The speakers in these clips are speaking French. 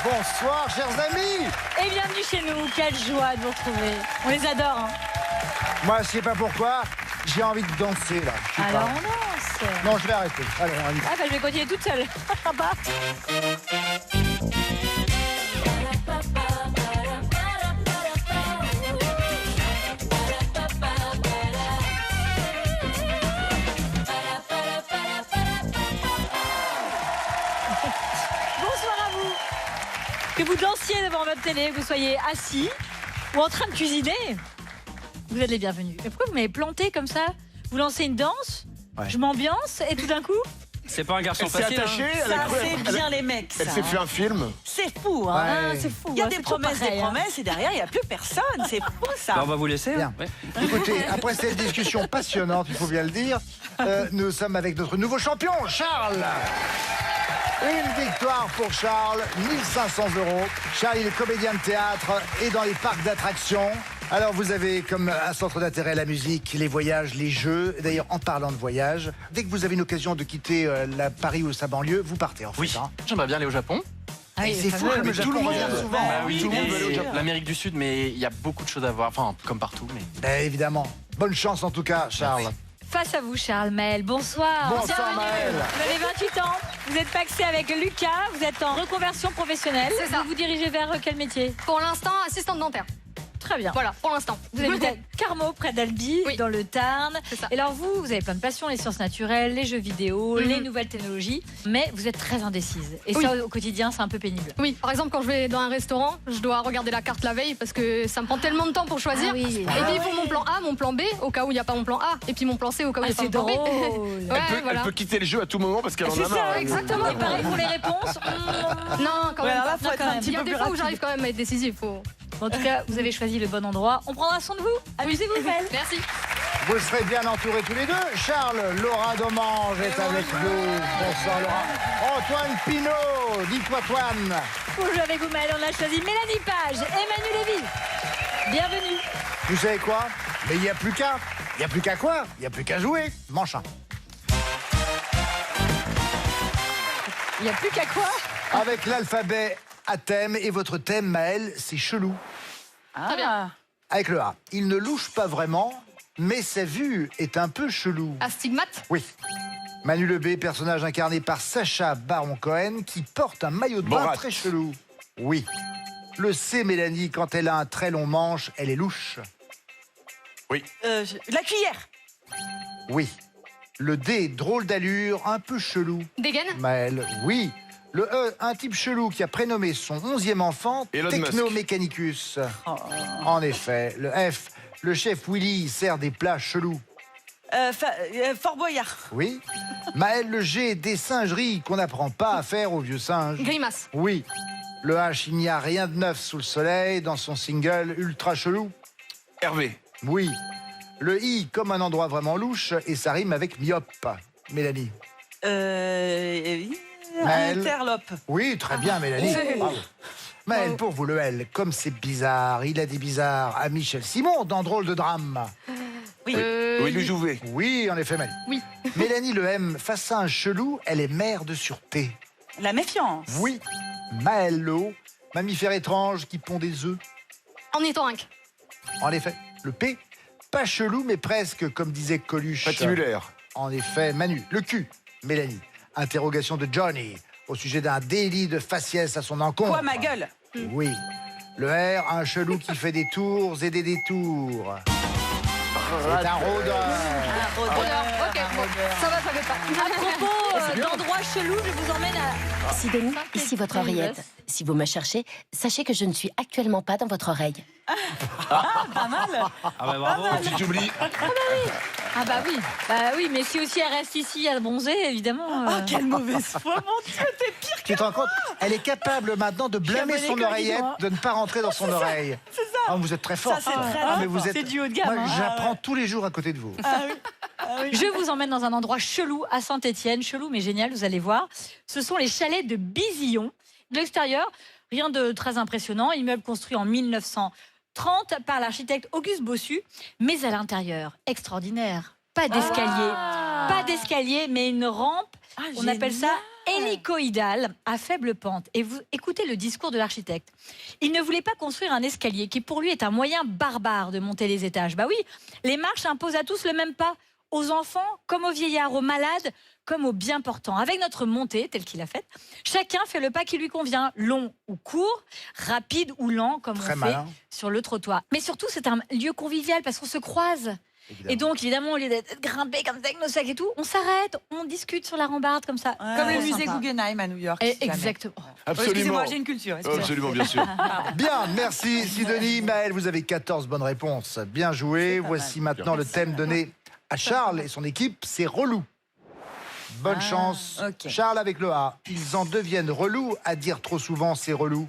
Bonsoir, chers amis. Et bienvenue chez nous. Quelle joie de vous retrouver. On les adore. Hein. Moi, je sais pas pourquoi, j'ai envie de danser là. Je sais Alors pas. on danse. Non, je vais arrêter. Allez, on y va. Ah bah je vais continuer toute seule. Bonsoir à vous. Que vous dansiez devant votre télé, que vous soyez assis ou en train de cuisiner, vous êtes les bienvenus. Mais pourquoi vous m'avez planté comme ça? Vous lancez une danse, Ouais. je m'ambiance et tout d'un coup... C'est pas un garçon Elle s'est facile. attachée, Hein. elle a Ça, cru- c'est bien les mecs, ça. Elle s'est fait un film. C'est fou, hein. Ouais. Ah, c'est fou. Il y a hein, des c'est toujours promesses, pareil, hein. et derrière, il n'y a plus personne. C'est fou, ça. Bah, on va vous laisser. Bien. Hein. Ouais. Écoutez, après cette discussion passionnante, il faut bien le dire, nous sommes avec notre nouveau champion, Charles. Une victoire pour Charles, 1500 €. Charles, il est comédien de théâtre et dans les parcs d'attractions. Alors, vous avez comme un centre d'intérêt la musique, les voyages, les jeux. D'ailleurs, en parlant de voyages, dès que vous avez une occasion de quitter la Paris ou sa banlieue, vous partez en fait. Oui. Hein. J'aimerais bien aller au Japon. Ah oui, Et c'est le fou fameux. comme le Japon revient souvent. Bah hein. oui, tout le monde veut aller au Et Japon. L'Amérique du Sud, mais il y a beaucoup de choses à voir. Enfin, comme partout. Mais... Ben, évidemment. Bonne chance en tout cas, Charles. Face à vous, Charles. Maël, bonsoir. Bonsoir, Bienvenue. Maël. Vous avez 28 ans, vous êtes paxé avec Lucas, vous êtes en reconversion professionnelle. C'est ça. Vous vous dirigez vers quel métier? Pour l'instant, assistante dentaire. Très bien. Voilà, pour l'instant. Vous habitez à Carmaux, près d'Albi, Oui. dans le Tarn. C'est ça. Et alors vous avez plein de passions, les sciences naturelles, les jeux vidéo, les nouvelles technologies, mais vous êtes très indécise. Et Oui. ça, au quotidien, c'est un peu pénible. Oui, par exemple, quand je vais dans un restaurant, je dois regarder la carte la veille parce que ça me prend tellement de temps pour choisir. Ah oui. Et puis il faut mon plan A, mon plan B, au cas où il n'y a pas mon plan A, et puis mon plan C au cas où il n'y a pas C'est mon plan B. drôle. Ouais, Elle voilà. peut quitter le jeu à tout moment parce qu'elle en C'est a ça, marre. exactement. Et pareil pour les réponses. Non, quand Ouais, même alors là, pas. faut Non, être quand un même. petit Il y a peu des plus fois où rapide. j'arrive quand même à être décisive. En tout cas, vous avez choisi le bon endroit. On prendra soin de vous. Amusez-vous, Maël. Merci. Vous serez bien entourés tous les deux. Charles, Laura Domange est avec vous. Bonsoir Laura. Antoine Pinault, dis-toi Antoine. Pour jouer avec vous, Maël, on a choisi Mélanie Page et Manu Lévy. Bienvenue. Vous savez quoi? Mais il n'y a plus qu'à. Il n'y a plus qu'à quoi? Il n'y a plus qu'à jouer. Manche un. Il n'y a plus qu'à quoi? Avec l'alphabet à thème et votre thème, Maël, c'est chelou. Ah, bien. Avec le A. Il ne louche pas vraiment, mais sa vue est un peu chelou. Astigmate. Oui. Manu Lebé, personnage incarné par Sacha Baron Cohen, qui porte un maillot de bain Borat. très chelou. Oui. Le C, Mélanie, quand elle a un très long manche, elle est louche. Oui. La cuillère. Oui. Le D, drôle d'allure, un peu chelou. Dégaine. Maël, oui. Le E, un type chelou qui a prénommé son 11e enfant Elon Musk. Technomechanicus. En effet. Le F, le chef Willy sert des plats chelous. Fort Boyard. Oui. Maël, le G, des singeries qu'on n'apprend pas à faire aux vieux singes. Grimace. Oui. Le H, il n'y a rien de neuf sous le soleil dans son single ultra chelou. Hervé. Oui. Le I, comme un endroit vraiment louche, et ça rime avec myope. Mélanie. Maël. Interlope. Oui, très bien, Mélanie. Bravo. Maël, pour vous, le L, comme c'est bizarre, il a des bizarres à Michel Simon dans Drôle de drame. Oui. Oui, lui Jouvet. Oui, en effet, Mélanie. Oui. Mélanie, le M, face à un chelou, elle est mère de sûreté. La méfiance. Oui. Maël, le O, mammifère étrange qui pond des œufs. Ornithorynque. En effet. Le P, pas chelou, mais presque, comme disait Coluche. Patibulaire. En effet, Manu. Le Q, Mélanie. Interrogation de Johnny au sujet d'un délit de faciès à son encontre. Quoi, ma gueule? Oui. Le R, un chelou qui fait des tours et des détours. C'est un rôdeur. Rôdeur. Ok, bon, ça va, ça va pas. À propos d'endroits chelous, je vous emmène à... Sidonie, ici votre oreillette. Si vous me cherchez, sachez que je ne suis actuellement pas dans votre oreille. Pas mal. Ah bah bravo. Si tu oublies. Ah bah oui, mais si aussi elle reste ici à bronzer, évidemment... Oh, quelle mauvaise foi, mon Dieu, t'es pire. Tu te rends compte? Elle est capable maintenant de blâmer abonnée son comme oreillette, dis-moi. de ne pas rentrer dans son oreille. C'est ça. Ah, vous êtes très fort. Ça, c'est très mais vous fort. êtes... C'est du haut de gamme, Moi, hein. j'apprends tous les jours à côté de vous. Ah oui. Ah oui. Je vous emmène dans un endroit chelou à Saint-Étienne, chelou mais génial, vous allez voir. Ce sont les chalets de Bizillon. De l'extérieur, rien de très impressionnant, immeuble construit en 1930 par l'architecte Auguste Bossu, mais à l'intérieur, extraordinaire. Pas d'escalier, pas d'escalier, mais une rampe. Ah, On appelle ça hélicoïdale à faible pente. Et vous écoutez le discours de l'architecte. Il ne voulait pas construire un escalier qui pour lui est un moyen barbare de monter les étages. Bah oui, les marches imposent à tous le même pas, aux enfants comme aux vieillards, aux malades comme aux bien portants. Avec notre montée, telle qu'il a faite, chacun fait le pas qui lui convient, long ou court, rapide ou lent, comme Très on malin. fait sur le trottoir. Mais surtout, c'est un lieu convivial parce qu'on se croise. Évidemment. Et donc, évidemment, au lieu d'être grimpé comme ça avec nos sacs et tout, on s'arrête, on discute sur la rambarde comme ça. Comme le Très musée sympa. Guggenheim à New York. Et si jamais. exactement. Oh, excusez-moi, j'ai une culture. excusez-moi. Absolument, bien sûr. Bien, merci Sidonie. Maël, vous avez 14 bonnes réponses. Bien joué. pas Voici mal. maintenant le thème donné à Charles et son équipe, c'est relou. Bonne Ah, chance. ok. Charles avec le A. Ils en deviennent relous à dire trop souvent c'est relou.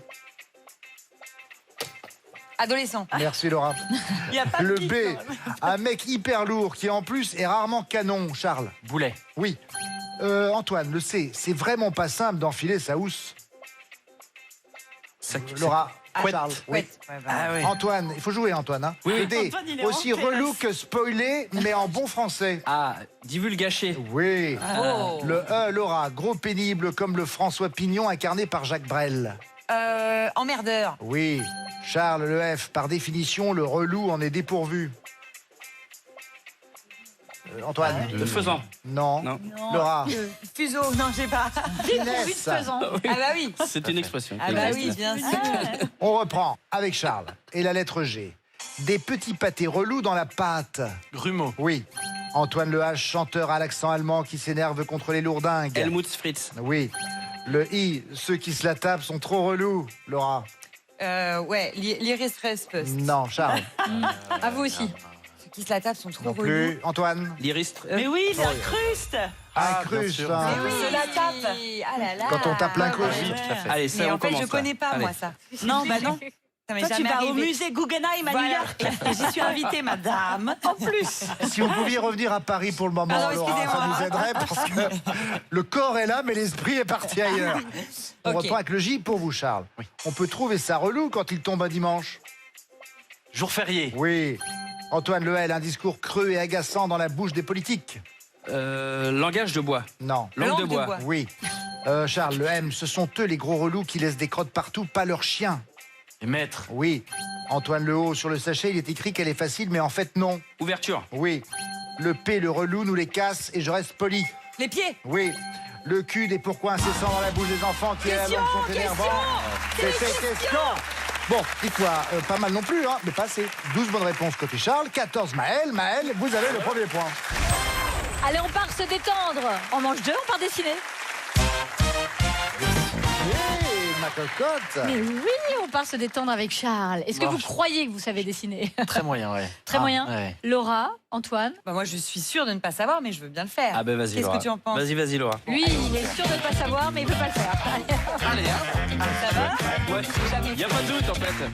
Adolescent. Merci Laura. Il y a pas de Le pic, B, non. un mec hyper lourd qui en plus est rarement canon, Charles. Boulet. Oui. Antoine, le C, c'est vraiment pas simple d'enfiler sa housse. Laura, Couette. Charles. Oui. Ouais, bah, Ah oui. Antoine, il faut jouer Antoine. Hein. Oui, Le oui. D, Antoine, il est aussi en relou terrasse. que spoilé, mais en bon français. Ah, divulgaché. Oui. Oh. Le E, Laura, gros pénible comme le François Pignon incarné par Jacques Brel. Emmerdeur. Oui. Charles, le F, par définition, le relou en est dépourvu. Antoine. Le faisant. Non. Non. Laura. Fuseau. Non, je sais pas. Dépourvu de Finesse. faisant. Ah bah oui. C'est une expression. Ah bah oui, bien sûr. On reprend avec Charles et la lettre G. Des petits pâtés relous dans la pâte. Grumeau. Oui. Antoine Le H, chanteur à l'accent allemand qui s'énerve contre les lourdingues. Helmut Fritz. Oui. Le I, ceux qui se la tapent sont trop relous. Laura. Ouais, l'iris Respust. Non, Charles. À vous aussi. Ceux qui se la tapent sont trop Non relous. plus. Antoine. L'iris. Mais oui, l'incruste. Incruste. sûr. hein. Mais oui, se la tape. Ah là là. Quand on tape l'incruste. Ouais, ouais. Tout à fait. Allez, ça, Mais on en fait, commence, je connais là. pas, Allez. moi, ça. Non, bah non. Ça m'est Toi, tu jamais vas au arrivé. musée Guggenheim à New Voilà. York. Et j'y suis invitée, madame. En plus. Si vous pouviez revenir à Paris pour le moment, Pardon, Laura, ça excusez-moi. nous aiderait parce que le corps est là, mais l'esprit est parti ailleurs. On Ok. reprend avec le J pour vous, Charles. Oui. On peut trouver ça relou quand il tombe un dimanche. Jour férié. Oui. Antoine Le L, un discours creux et agaçant dans la bouche des politiques. Langage de bois. Non. Langue de bois. Oui. Charles, le M, ce sont eux les gros relous qui laissent des crottes partout, pas leurs chiens. Les maîtres. Oui. Antoine Le Haut, sur le sachet, il est écrit qu'elle est facile, mais en fait non. Ouverture. Oui. Le P, le relou, nous les casse et je reste poli. Les pieds. Oui. Le cul des pourquoi incessants dans la bouche des enfants qui à la longue sont énervants. C'était question. Bon, dites-moi, pas mal non plus, hein, mais pas assez. 12 bonnes réponses côté Charles, 14 Maël. Maël, vous avez le premier point. Allez, on part se détendre. On mange deux, on part dessiner. Hey, ma cocotte. Mais oui, on part se détendre avec Charles. Est-ce que Bon, vous croyez que vous savez dessiner? Très moyen, ouais. Très moyen. Ouais. Laura, Antoine. Bah, moi, je suis sûre de ne pas savoir, mais je veux bien le faire. Ah ben vas-y, Qu'est-ce Laura. que tu en penses? Vas-y, Laura. Lui, il est sûr de ne pas savoir, mais il ne peut pas le faire. Allez, hein. Ça va? Ouais. Y a pas de doute, en fait.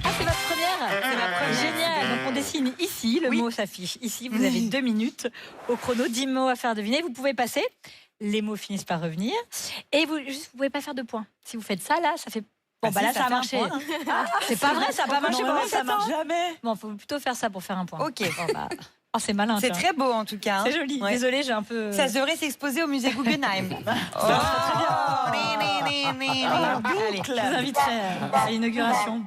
Ah, c'est votre première? C'est ma première. Génial. Donc, on dessine ici. Le Oui. mot s'affiche ici. Vous avez 2 minutes au chrono. 10 mots à faire deviner. Vous pouvez passer. Les mots finissent par revenir. Et vous ne pouvez pas faire de points. Si vous faites ça, là, ça fait... Bon, bah si, là, ça ça a fait un marché. point. C'est pas vrai, ça n'a pas marché pendant Normalement, ça 7 ans. marche jamais. Bon, faut plutôt faire ça pour faire un point. Ok. Bon, bah... Oh, c'est malin. C'est tiens. très beau, en tout cas. hein. C'est joli. Ouais. Désolée, j'ai un peu... Ça devrait s'exposer au musée Guggenheim. Oh, Je vous inviterai à l'inauguration.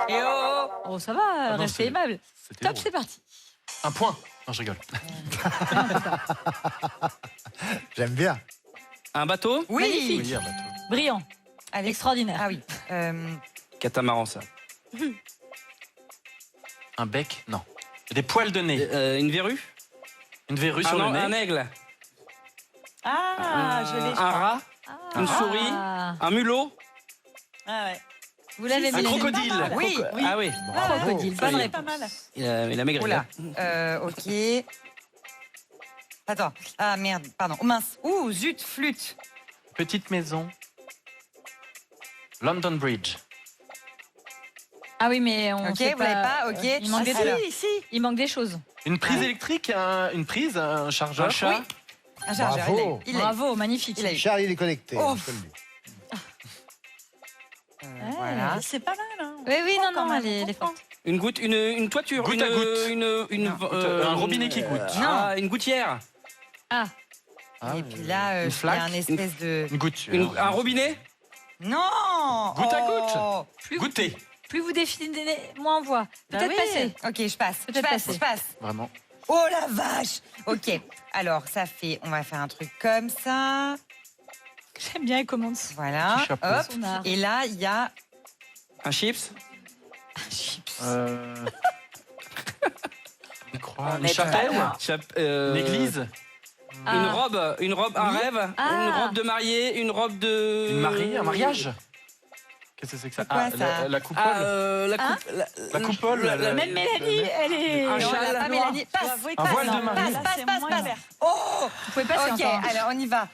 Et oh, Oh, ça va, non, restez c'est- aimable. C'était Top, drôle. c'est parti. Un point. Non, je rigole. J'aime bien. Un bateau. oui. Magnifique. Oui, un bateau. Brillant. Allez. Extraordinaire. Ah oui. Catamaran, ça. Un bec. Non. Des poils de nez. Une verrue. Une verrue Ah sur non, le nez. un aigle. Ah, je l'ai. Un rat. Une souris. Ah, Un mulot. Ah ouais. vous l'avez Un mis. crocodile. Oui. Ah oui. Crocodile. Bravo. Bonne Oui. réponse. Pas mal. Il a maigri. Oula. là. Ok. Attends. Ah merde, pardon. Oh, mince. Ouh, zut, flûte. Petite maison. London Bridge. Ah oui, mais on Ok, sait vous l'avez pas, ok. Il manque, Ah, des... si. il manque des choses. Une prise électrique, une prise, un chargeur. Un chat. Oui. Un chargeur, Bravo. il l'a eu. Bravo, magnifique. Il a eu. Charles, il est connecté. Oh. je te le dis. Voilà. C'est pas mal. Hein. Oui, oui, non, Quand non, même, elle est on comprend. forte. Une goutte, une toiture. Goutte à goutte. Un Un robinet qui goûte. Ah, une gouttière. Ah, Ah, Et puis là, une il y a flaque, un espèce de... Une goutte. Un robinet. Non. Goutte à Oh. Goûter. Plus vous définissez, moins on voit. Peut-être Bah oui. passer. Ok, je passe. Peut-être passer. Je passe. Vraiment. Oh la vache. Ok. Alors, ça fait... On va faire un truc comme ça. J'aime bien, elle commence. Voilà. Petit chapeau. Hop. Son art. Et là, il y a... Un chips. Une croix. Une chapelle. Une église. Une robe, un rêve, Ah. une robe de mariée, une robe de... Une mariée, un mariage. Qu'est-ce que c'est que ça? C'est quoi, ça La coupole. la Hein coupe... La coupole. Même Mélanie, elle est. Un Non, châle. elle a pas Mélanie. Passe. Un voile de Passe, mariée. passe. Oh. Vous pouvez passer Ok, encore. alors on y va.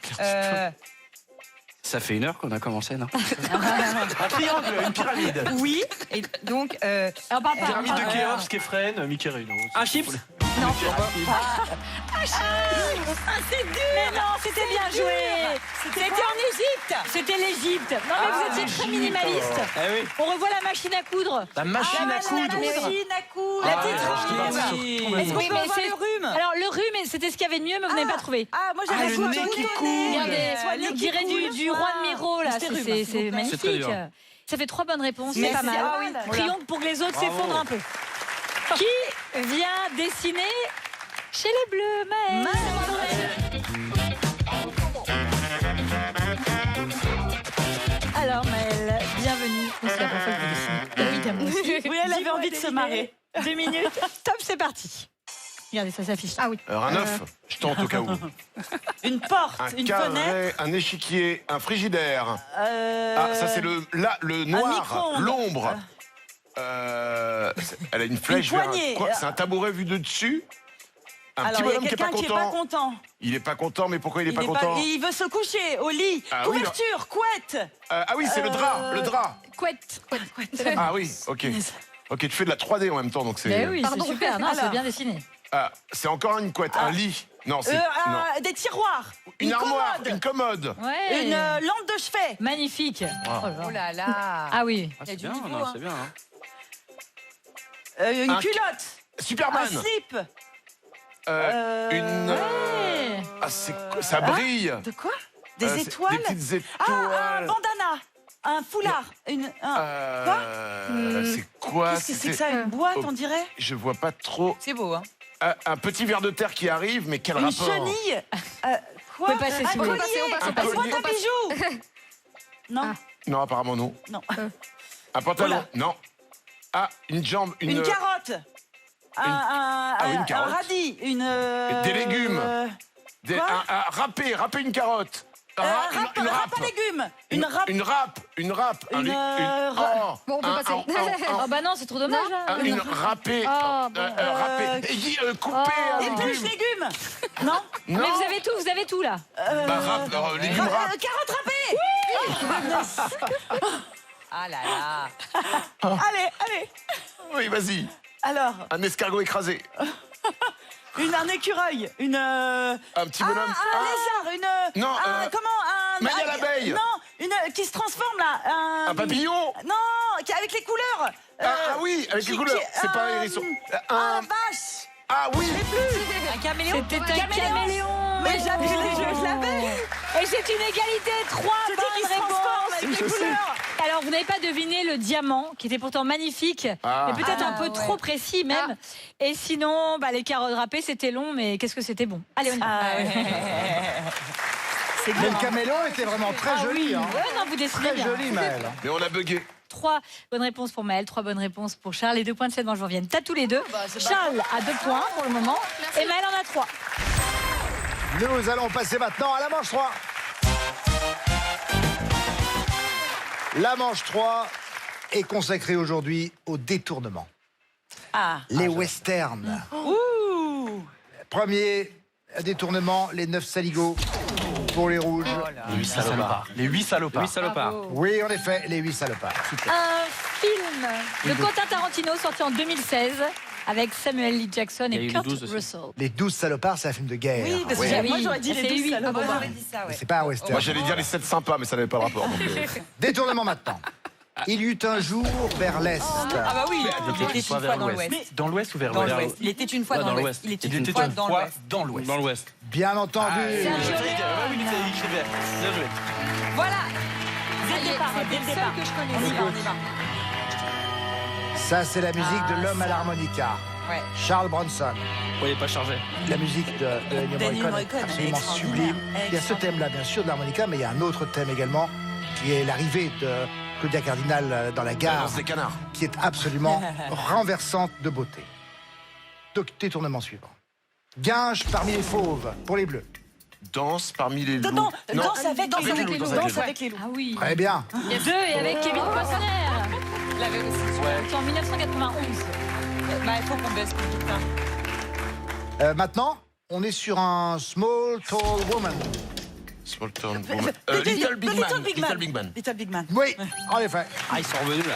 Ça fait 1 heure qu'on a commencé, non? Un triangle, une pyramide. Oui. Et donc... On parle pas. Pyramide de Khéops, Képhren, Michelino. Un chips. Mais non, c'était bien joué. C'était en Égypte. C'était l'Égypte. Non, mais vous étiez très minimaliste. Eh oui. On revoit la machine à coudre. La machine à coudre. machine à coudre. Ah, La petite je rhume. pense sur tout le Est-ce qu'on monde. peut avoir le rhume? Alors, le rhume, c'était ce qu'il y avait de mieux, mais vous n'avez pas trouvé. Ah, moi Ah, j'avais le nez qui coule. Regardez, on dirait du roi de Miro, là. C'est C'est magnifique. très dur. Ça fait 3 bonnes réponses, c'est Merci. pas mal. Ah oui. Prions pour que les autres s'effondrent un peu. Qui vient dessiner chez les Bleus, Maëlle? Alors, Maëlle, bienvenue. C'est la première fois que vous dessinez. Évidemment. Oui, elle avait envie de se marrer. 2 minutes. Top, c'est parti. Regardez, ça s'affiche. Ah oui. Alors, un œuf, je tente au cas où. Une porte, Un une fenêtre. carré, un échiquier, un frigidaire. Ah, ça c'est le noir, micro-ondes. l'ombre. Elle a une flèche vers poignée. quoi? C'est un tabouret vu de dessus. Un Alors, petit il y a bonhomme qui est pas quelqu'un qui est pas content. content. Il est pas content, mais pourquoi il est pas content? Il veut se coucher au lit. Ah oui, Couverture, couette. Ah oui, c'est le drap, le drap. Couette. Ah oui, ok. Ok, tu fais de la 3D en même temps, donc c'est. Mais oui, c'est super. Non, c'est Alors. bien dessiné. Ah, c'est encore une couette, un lit. Non, c'est non. Des tiroirs. Une armoire, commode. une commode. Ouais. Une lampe de chevet. Magnifique. Oh là là. Ah oui. Ah, Il y a c'est du bien, niveau, non, hein. c'est bien. Hein. Une Un- culotte. Superman. Un slip. Une. Ouais. Ah, c'est quoi? Ça brille. De quoi? Des C'est étoiles. Des petites Ah, un étoiles. bandana. Un foulard. C'est quoi? Qu'est-ce que c'est que ça? Une boîte, on dirait? Je vois pas trop. C'est beau, hein? Un petit ver de terre qui arrive, mais quel Une rapport? chenille. Quoi? Vous pouvez passer, Un si vous voulez. collier. On passe, Une boîte à bijoux. Non. Non, apparemment non. Non. Un pantalon? Voilà. Non. Ah, une jambe, Une carotte. Ah oui, une carotte. Un radis. Des légumes. Quoi Râper une carotte. Un râpe à légumes. Une râpe. Une râpe. Une, Oh, Bon, on peut passer. Oh bah non, c'est trop dommage. hein. Une râpée. Oh, bon. Râpée. Couper un Épluche légume. légumes. Non. Non. Mais vous avez tout là. Bah, légumes râpes. Carotte râpée. Ah là là. Allez. Oui, vas-y. Alors, Un escargot écrasé. un écureuil. Un petit bonhomme. Un lézard. Non, Comment? Maya l'abeille. Non, qui se transforme là. Un papillon. Non, avec les couleurs. Ah oui, avec les couleurs. C'est pas un hérisson. Un vache. Ah oui. Un caméléon. C'était un caméléon. Mais j'avais, je l'avais. Et c'est une égalité. 3 Je dis qu'il bonnes se transforme avec réponses. les couleurs. Alors, vous n'avez pas deviné le diamant, qui était pourtant magnifique, Ah. mais peut-être un peu ouais. trop précis même. Et sinon, bah, les carottes râpées, c'était long, mais qu'est-ce que c'était bon. Allez, on y va. C'est Mais le grand. caméléon était vraiment très joli. Hein. Ouais, non, vous dessinez Très bien. joli, Maëlle. Mais on a bugué. 3 bonnes réponses pour Maëlle, 3 bonnes réponses pour Charles. Les 2 points de cette manche vous reviennent à tous les deux. Charles a 2 points pour le moment et Maëlle en a 3. Nous allons passer maintenant à la manche 3. La manche 3 est consacrée aujourd'hui au détournement. Les westerns. Ouh. Premier détournement, les 9 saligots pour les rouges. Les 8 salopards. Les 8 salopards. 8 salopards. Oui, en effet, les 8 salopards. Un film de Quentin Tarantino sorti en 2016 avec Samuel L. Jackson Il y a eu et les Kurt 12 aussi. Russell. Les 12 salopards, c'est un film de guerre. Oui, parce que Ouais. moi j'aurais dit C'est les 12 lui. Ah, salopards. moi j'aurais dit ça, ouais. C'est pas un western. Moi, j'allais dire les 7 sympas, mais ça n'avait pas le rapport. donc, Détournement maintenant. Il y eut un jour vers l'Est. Ah bah oui, il était une Soit fois vers dans l'ouest. l'Ouest. Dans l'ouest ou vers Dans l'ouest l'Ouest. Il était une fois Ouais, dans dans l'Ouest. l'Ouest. Il était Il une était fois une dans fois l'Ouest. dans l'ouest. Dans l'Ouest. Bien entendu. Sergio Oui, il fait bien. Bien joué. Voilà. Dès le départ, dès le départ. que je On connais. y va, on y va. Ça, c'est la musique de l'homme à l'harmonica. Ouais. Charles Bronson. Oui, il n'est pas chargé. La musique de Ennio Ennio Morricone est Morricone, absolument extraordinaire, sublime. Il y a ce thème-là, bien sûr, de l'harmonica, mais il y a un autre thème également, qui est l'arrivée de Claudia Cardinal dans la gare, Danse des canards. qui est absolument renversante de beauté. Donc, détournement suivant. Guinche parmi les fauves, pour les bleus. Danse parmi les loups. Non, Non. danse avec Danse les avec loups. les loups. Danse avec les loups. Ah oui. Très bien. 2 et avec Kevin Costner. Je l'avais aussi. C'est en 1991. Bah, il faut qu'on baisse plus vite. Maintenant, on est sur un Small Tall Woman. Small Town Woman. Little Big Man. Little Big Man. Little Big Man. Oui, en effet. Ah, ils sont revenus là.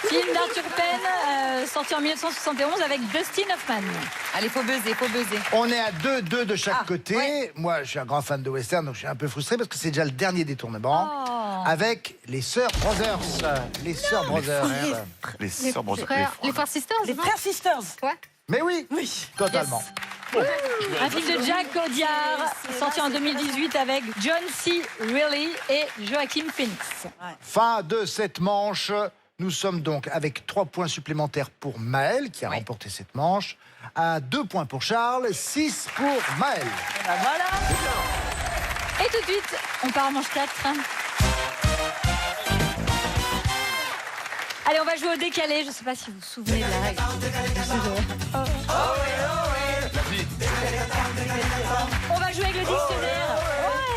Film d'Arthur Penn, sorti en 1971 avec Dustin Hoffman. Allez, faut buzzer, faut buzzer. On est à 2-2 de chaque côté. ouais. Moi, je suis un grand fan de western, donc je suis un peu frustré parce que c'est déjà le dernier détournement. Avec les Sœurs Brothers. Les Sœurs Brothers. Les sœurs Brothers. Les frères Sisters, Les non frères Sisters. Ouais. Mais oui, Oui. totalement. Un film de Jack Audiard, sorti en 2018 avec John C. Reilly et Joaquin Phoenix. Fin de cette manche. Nous sommes donc avec 3 points supplémentaires pour Maël, qui a remporté cette manche. À 2 points pour Charles, 6 pour Maël. Ben voilà. Et tout de suite, on part en manche 4. Allez, on va jouer au décalé. Je ne sais pas si vous vous souvenez de la règle. On va jouer avec le dictionnaire.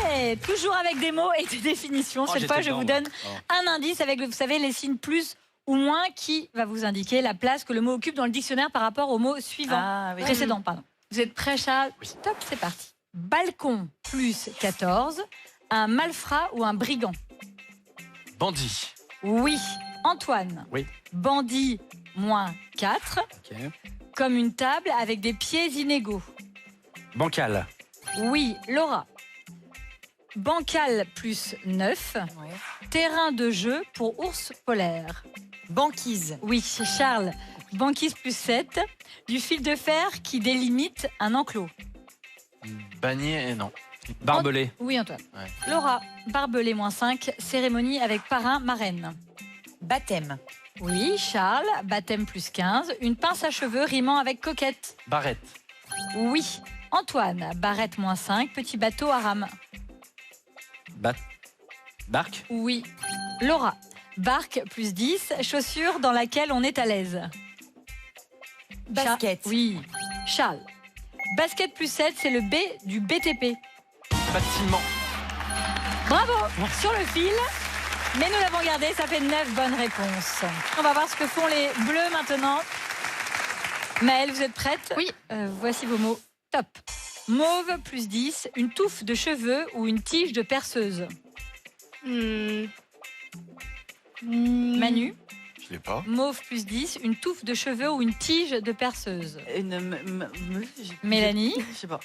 Ouais, toujours avec des mots et des définitions. Cette fois, je vous donne un indice avec, vous savez, les signes plus ou moins qui va vous indiquer la place que le mot occupe dans le dictionnaire par rapport au mot suivant. Ah, oui. Précédent, pardon. Vous êtes prêts, Charles? Top, c'est parti. Balcon plus 14, un malfrat ou un brigand? Bandit. Oui. Antoine? Oui. Bandit moins 4, Ok. comme une table avec des pieds inégaux. Bancal. Oui. Laura? Bancal plus 9, terrain de jeu pour ours polaire. Banquise. Oui. Charles? Banquise plus 7, du fil de fer qui délimite un enclos. Bagné, non. Barbelé. Oui, Antoine. Ouais. Laura? Barbelé moins 5, cérémonie avec parrain, marraine. Baptême. Oui. Charles? Baptême plus 15, une pince à cheveux rimant avec coquette. Barrette. Oui. Antoine? Barrette moins 5, petit bateau à rame. Barque. Oui. Laura? Barque plus 10, chaussure dans laquelle on est à l'aise. Basket. Oui. Charles? Basket plus 7, c'est le B du BTP. Bâtiment. Bravo sur le fil. Mais nous l'avons gardé, ça fait 9 bonnes réponses. On va voir ce que font les bleus maintenant. Maëlle, vous êtes prête? Oui. Voici vos mots. Top. Mauve plus 10, une touffe de cheveux ou une tige de perceuse. Manu? Je l'ai pas. Mauve plus 10, une touffe de cheveux ou une tige de perceuse. Mélanie? Je sais pas.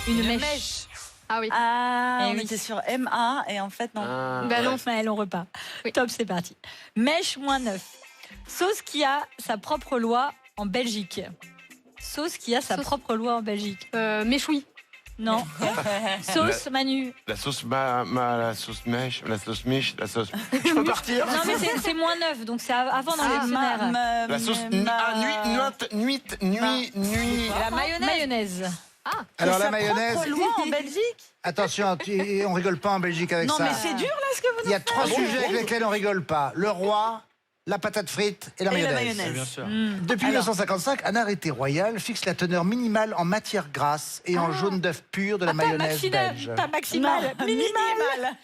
Une mèche. Ah oui. Ah, Eh on oui. était sur MA et en fait, non. Ben non, Maëlle, on repart. Oui. Top, c'est parti. Mèche moins 9. Sauce qui a sa propre loi en Belgique. Sauce qui a sa Sauce. propre loi en Belgique. Méchoui. Non. Sauce, Manu. La sauce la sauce mèche, la sauce miche, la sauce. Je peux partir? Non, mais c'est moins 9, donc c'est avant dans le dictionnaire. La sauce nuit. La mayonnaise. Mayonnaise. Alors la mayonnaise, Propre loi en Belgique. attention, on rigole pas en Belgique avec Non, ça. mais c'est dur là ce que vous Il y a 3 sujets avec lesquels on rigole pas. Le roi, la patate frite et la Et la mayonnaise. mayonnaise. Bien sûr. Depuis 1955, un arrêté royal fixe la teneur minimale en matière grasse et en jaune d'œuf pur de la mayonnaise belge. Pas maximale, Non, minimale.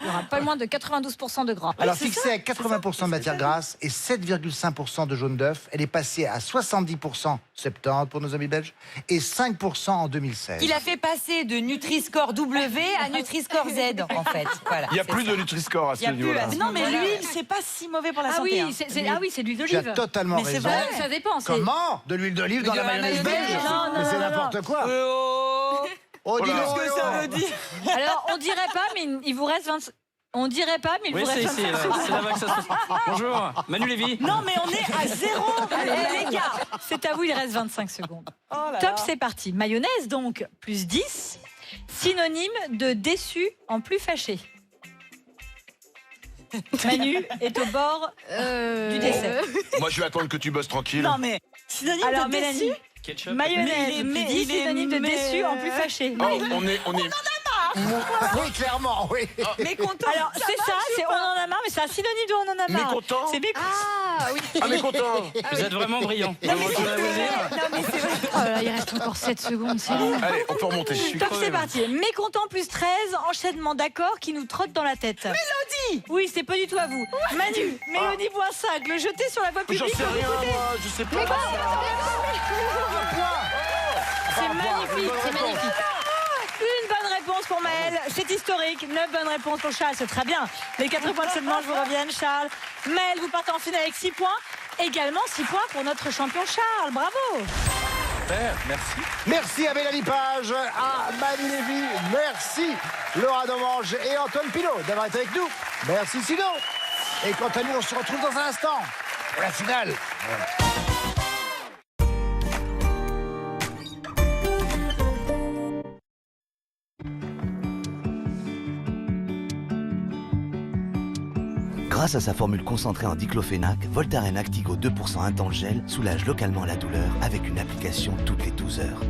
Il n'y aura pas moins de 92% de gras. Alors fixée à 80% de matière grasse et 7,5% de jaune d'œuf, elle est passée à 70% 70 pour nos amis belges et 5% en 2016. Il a fait passer de Nutri-Score W à Nutri-Score Z, en fait. Voilà, Il n'y a c'est plus ça. de Nutri-Score à Il y ce a plus niveau-là. à ce Non, mais moment-là. l'huile, c'est pas si mauvais pour la Ah santé. oui, hein. c'est de l'huile Tu as d'olive. totalement Mais c'est raison. vrai. Ça dépend. c'est- Comment? De l'huile d'olive dans de la la mayonnaise mayonnaise. belge? Non, Mais c'est non, n'importe quoi. Oh Oh, dis là. donc, Qu'est-ce que ça veut dire? Alors, on dirait pas, mais il vous reste On dirait pas, mais il Oui, vous c'est reste ici, 25 là, secondes. c'est là-bas que ça se passe. Bonjour, Manu Lévy. Non, mais on est à 0. Allez, les gars, c'est à vous, il reste 25 secondes. Oh là Top, là. c'est parti. Mayonnaise, donc, plus 10. Synonyme de déçu en plus fâché. Manu est au bord du dessert. Moi, je vais attendre que tu bosses tranquille. Non, mais synonyme Alors, de Mélanie, déçu. Ketchup. mayonnaise, plus 10, synonyme de déçu en plus fâché. Oh, on est. Oui, clairement, oui. Mécontent. Alors, c'est ça, c'est on en a marre, mais c'est un synonyme de on en a marre. Mécontent. C'est mécontent. Ah oui. Ah, mécontent. Vous êtes vraiment brillant. Vous avez autre chose à vous dire. Oh là, il reste encore 7 secondes, c'est long. Allez, on peut remonter. Top, crevé, c'est moi. parti. Mécontent plus 13, enchaînement d'accords qui nous trottent dans la tête. Mélodie. Oui, c'est pas du tout à vous. Manu, Mélodie voit ça, le jeter sur la voie J'en publique. sais rien, moi. Je sais pas. C'est magnifique, c'est magnifique. Une bonne réponse pour Maëlle, c'est historique. 9 bonnes réponses pour Charles, c'est très bien. Les 4 points de cette manche vous reviennent, Charles. Maëlle, vous partez en finale avec 6 points. Également 6 points pour notre champion Charles. Bravo. Super, merci. Merci à Mélanie Page, à Manu Lévy, merci Laura Domange et Antoine Pilot d'avoir été avec nous. Merci Sido. Et quant à nous, on se retrouve dans un instant pour la finale. Grâce à sa formule concentrée en diclofénac, Voltaren Actigo 2% intense gel soulage localement la douleur avec une application toutes les 12 heures.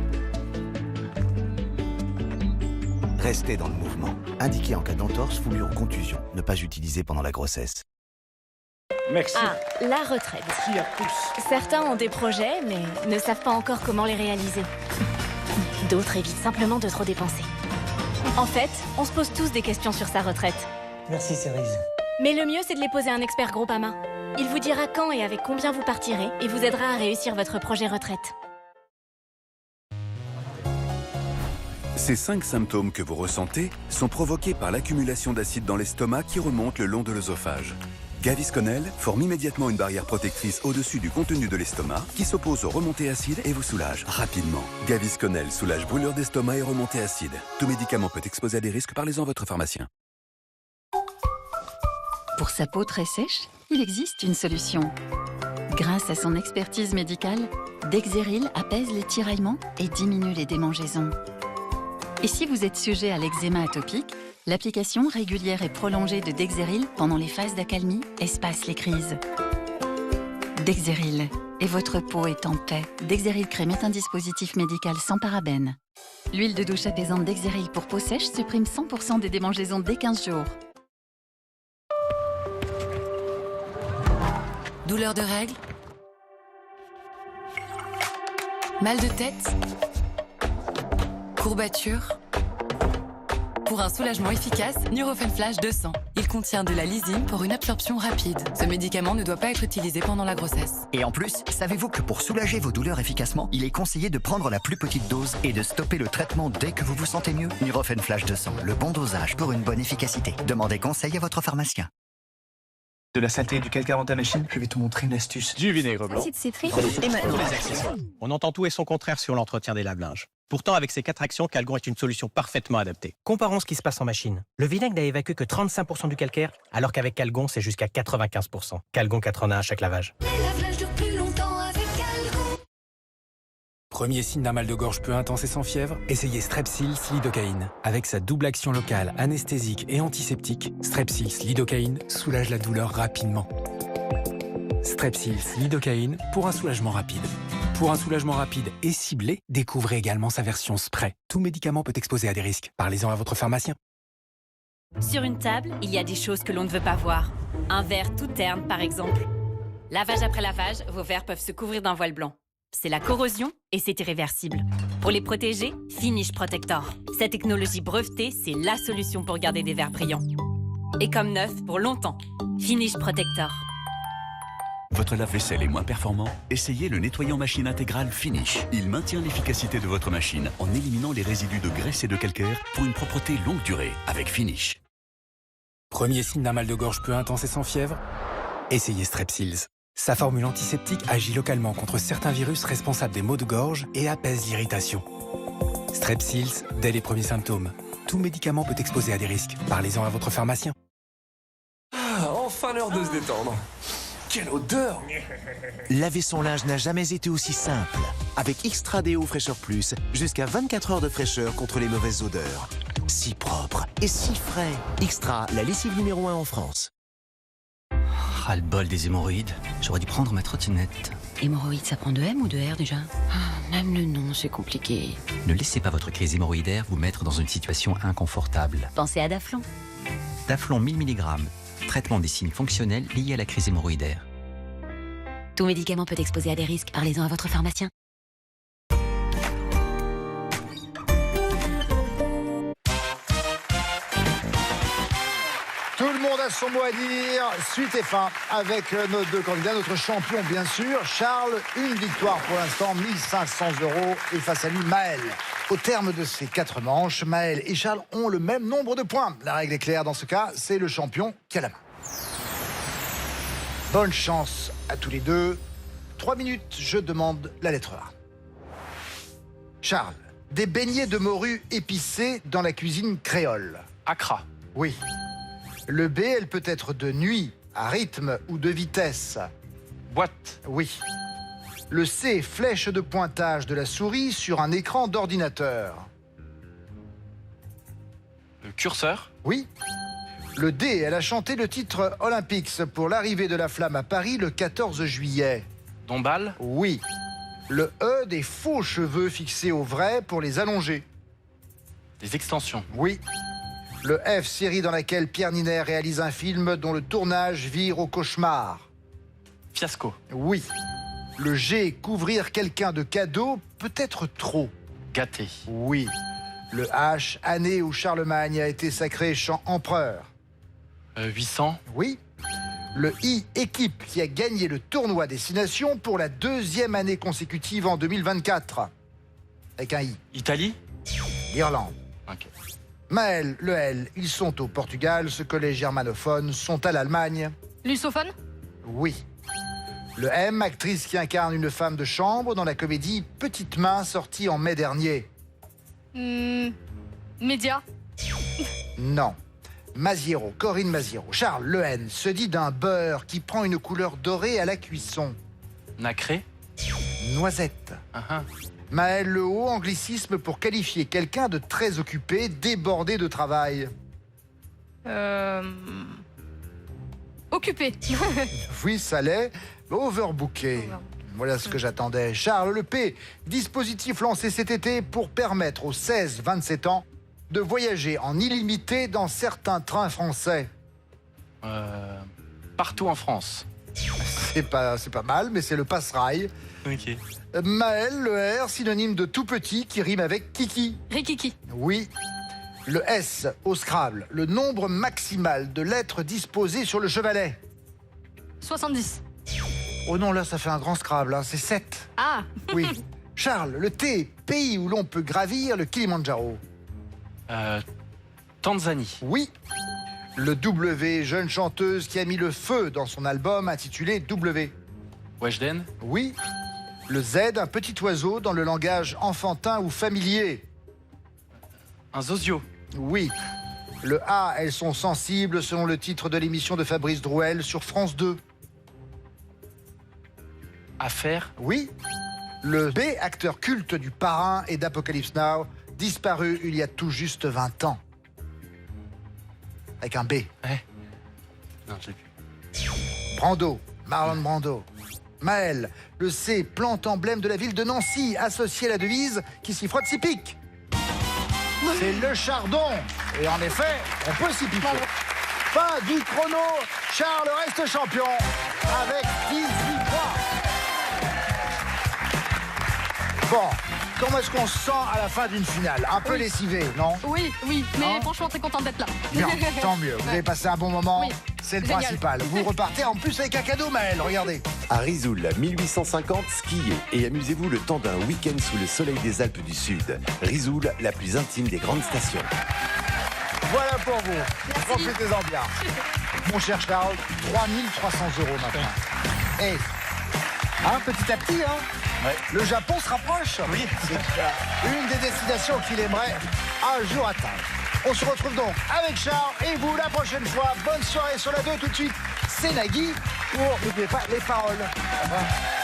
Restez dans le mouvement. Indiqué en cas d'entorse, foulure ou contusion. Ne pas utiliser pendant la grossesse. Merci. Ah, la retraite. Qui a plus? Certains ont des projets, mais ne savent pas encore comment les réaliser. D'autres évitent simplement de trop dépenser. En fait, on se pose tous des questions sur sa retraite. Merci Cérise. Mais le mieux, c'est de les poser à un expert Groupama. Il vous dira quand et avec combien vous partirez et vous aidera à réussir votre projet retraite. Ces 5 symptômes que vous ressentez sont provoqués par l'accumulation d'acide dans l'estomac qui remonte le long de l'œsophage. Gavisconel forme immédiatement une barrière protectrice au-dessus du contenu de l'estomac qui s'oppose aux remontées acides et vous soulage rapidement. Gavisconel soulage brûlure d'estomac et remontées acides. Tout médicament peut exposer à des risques, parlez-en à votre pharmacien. Pour sa peau très sèche, il existe une solution. Grâce à son expertise médicale, Dexeril apaise les tiraillements et diminue les démangeaisons. Et si vous êtes sujet à l'eczéma atopique, l'application régulière et prolongée de Dexeril pendant les phases d'accalmie espace les crises. Dexeril, et votre peau est en paix. Dexeril crème est un dispositif médical sans parabènes. L'huile de douche apaisante Dexeril pour peau sèche supprime 100% des démangeaisons dès 15 jours. Douleur de règles? Mal de tête? Courbature? Pour un soulagement efficace, Nurofen Flash 200. Il contient de la lysine pour une absorption rapide. Ce médicament ne doit pas être utilisé pendant la grossesse. Et en plus, savez-vous que pour soulager vos douleurs efficacement, il est conseillé de prendre la plus petite dose et de stopper le traitement dès que vous vous sentez mieux? Nurofen Flash 200, le bon dosage pour une bonne efficacité. Demandez conseil à votre pharmacien. De la saleté et du calcaire dans ta machine, je vais te montrer une astuce. Du vinaigre blanc. Acide citrique. Et maintenant, les accessoires. On entend tout et son contraire sur l'entretien des lave-linges. Pourtant, avec ces 4 actions, Calgon est une solution parfaitement adaptée. Comparons ce qui se passe en machine. Le vinaigre n'a évacué que 35% du calcaire, alors qu'avec Calgon, c'est jusqu'à 95%. Calgon 4 en 1 à chaque lavage. Les lave-linges durent plus longtemps avec Calgon. Premier signe d'un mal de gorge peu intense et sans fièvre, essayez Strepsils Lidocaïne. Avec sa double action locale, anesthésique et antiseptique, Strepsils Lidocaïne soulage la douleur rapidement. Strepsils Lidocaïne pour un soulagement rapide. Pour un soulagement rapide et ciblé, découvrez également sa version spray. Tout médicament peut exposer à des risques. Parlez-en à votre pharmacien. Sur une table, il y a des choses que l'on ne veut pas voir. Un verre tout terne, par exemple. Lavage après lavage, vos verres peuvent se couvrir d'un voile blanc. C'est la corrosion et c'est irréversible. Pour les protéger, Finish Protector. Cette technologie brevetée, c'est la solution pour garder des verres brillants. Et comme neuf, pour longtemps. Finish Protector. Votre lave-vaisselle est moins performant? Essayez le nettoyant machine intégral Finish. Il maintient l'efficacité de votre machine en éliminant les résidus de graisse et de calcaire pour une propreté longue durée avec Finish. Premier signe d'un mal de gorge peu intense et sans fièvre, essayez Strepsils. Sa formule antiseptique agit localement contre certains virus responsables des maux de gorge et apaise l'irritation. Strepsils dès les premiers symptômes. Tout médicament peut exposer à des risques. Parlez-en à votre pharmacien. enfin l'heure de se détendre. Quelle odeur! Laver son linge n'a jamais été aussi simple. Avec Extra Déo Fraîcheur Plus, jusqu'à 24 heures de fraîcheur contre les mauvaises odeurs. Si propre et si frais. Extra, la lessive numéro 1 en France. Ah, le bol des hémorroïdes. J'aurais dû prendre ma trottinette. Hémorroïdes, ça prend de M ou de R déjà? Même le nom, c'est compliqué. Ne laissez pas votre crise hémorroïdaire vous mettre dans une situation inconfortable. Pensez à Daflon. Daflon 1000 mg. Traitement des signes fonctionnels liés à la crise hémorroïdaire. Tout médicament peut exposer à des risques. Parlez-en à votre pharmacien. Tout le monde a son mot à dire. Suite et fin avec nos deux candidats. Notre champion, bien sûr, Charles. Une victoire pour l'instant, 1500 €. Et face à lui, Maël. Au terme de ces 4 manches, Maël et Charles ont le même nombre de points. La règle est claire dans ce cas, c'est le champion qui a la main. Bonne chance à tous les deux. 3 minutes, je demande la lettre A. Charles, des beignets de morue épicés dans la cuisine créole. Accra. Oui. Le B, elle peut être de nuit, à rythme ou de vitesse. Boîte. Oui. Le C, flèche de pointage de la souris sur un écran d'ordinateur. Le curseur. Oui. Le D, elle a chanté le titre Olympics pour l'arrivée de la flamme à Paris le 14 juillet. Dombal. Oui. Le E, des faux cheveux fixés au vrai pour les allonger. Des extensions. Oui. Le F, série dans laquelle Pierre Niney réalise un film dont le tournage vire au cauchemar. Fiasco. Oui. Le G, couvrir quelqu'un de cadeaux, peut-être trop. Gâté. Oui. Le H, année où Charlemagne a été sacré empereur. 800. Oui. Le I, équipe qui a gagné le tournoi Destination pour la 2e année consécutive en 2024. Avec un I. Italie. Irlande. Ok. Maël, le L, ils sont au Portugal, ce que les germanophones sont à l'Allemagne. Lusophone? Oui. Le M, actrice qui incarne une femme de chambre dans la comédie Petite Main, sortie en mai dernier. Média? Non. Maziero, Corinne Maziero. Charles, le N, se dit d'un beurre qui prend une couleur dorée à la cuisson. Nacré. Noisette. Maël, le O, anglicisme pour qualifier quelqu'un de très occupé, débordé de travail. Occupé. Oui, ça l'est. Overbooké. Voilà ce que j'attendais. Charles, le P, dispositif lancé cet été pour permettre aux 16-27 ans de voyager en illimité dans certains trains français. Partout en France. C'est pas mal, mais c'est le Passe-Rail. Ok. Maël, le R, synonyme de tout petit qui rime avec Kiki. Rikiki. Oui. Le S, au Scrabble, le nombre maximal de lettres disposées sur le chevalet. 70. Oh non, là, ça fait un grand Scrabble, hein, c'est 7. Ah. Oui. Charles, le T, pays où l'on peut gravir le Kilimandjaro. Tanzanie. Oui. Le W, jeune chanteuse qui a mis le feu dans son album intitulé W. Weshden. Oui. Le Z, un petit oiseau dans le langage enfantin ou familier. Un zozio. Oui. Le A, elles sont sensibles selon le titre de l'émission de Fabrice Drouel sur France 2. Affaire. Oui. Le B, acteur culte du Parrain et d'Apocalypse Now, disparu il y a tout juste 20 ans. Avec un B. Ouais. Non, je l'ai plus. Brando, Marlon Brando. Maël, le C, plante emblème de la ville de Nancy, associé à la devise qui s'y frotte s'y pique. C'est le chardon. Et en effet, on peut s'y piquer. Fin du chrono. Charles reste champion avec 18 points. Bon, comment est-ce qu'on se sent à la fin d'une finale? Un peu lessivé, non? Oui, mais franchement très contente d'être là. Bien, tant mieux. Vous avez passé un bon moment, Oui. c'est le Génial. principal. Vous repartez en plus avec un cadeau, Maël, regardez. À Risoul, 1850, skiez et amusez-vous le temps d'un week-end sous le soleil des Alpes du Sud. Risoul, la plus intime des grandes stations. Voilà pour vous. Profitez-en bien. Mon cher Charles, 3300 € maintenant. Et, petit à petit, Ouais. le Japon se rapproche. Oui. C'est une des destinations qu'il aimerait un jour atteindre. On se retrouve donc avec Charles et vous la prochaine fois. Bonne soirée sur la 2 tout de suite. c'est Nagui pour, n'oubliez pas, les paroles. Au revoir.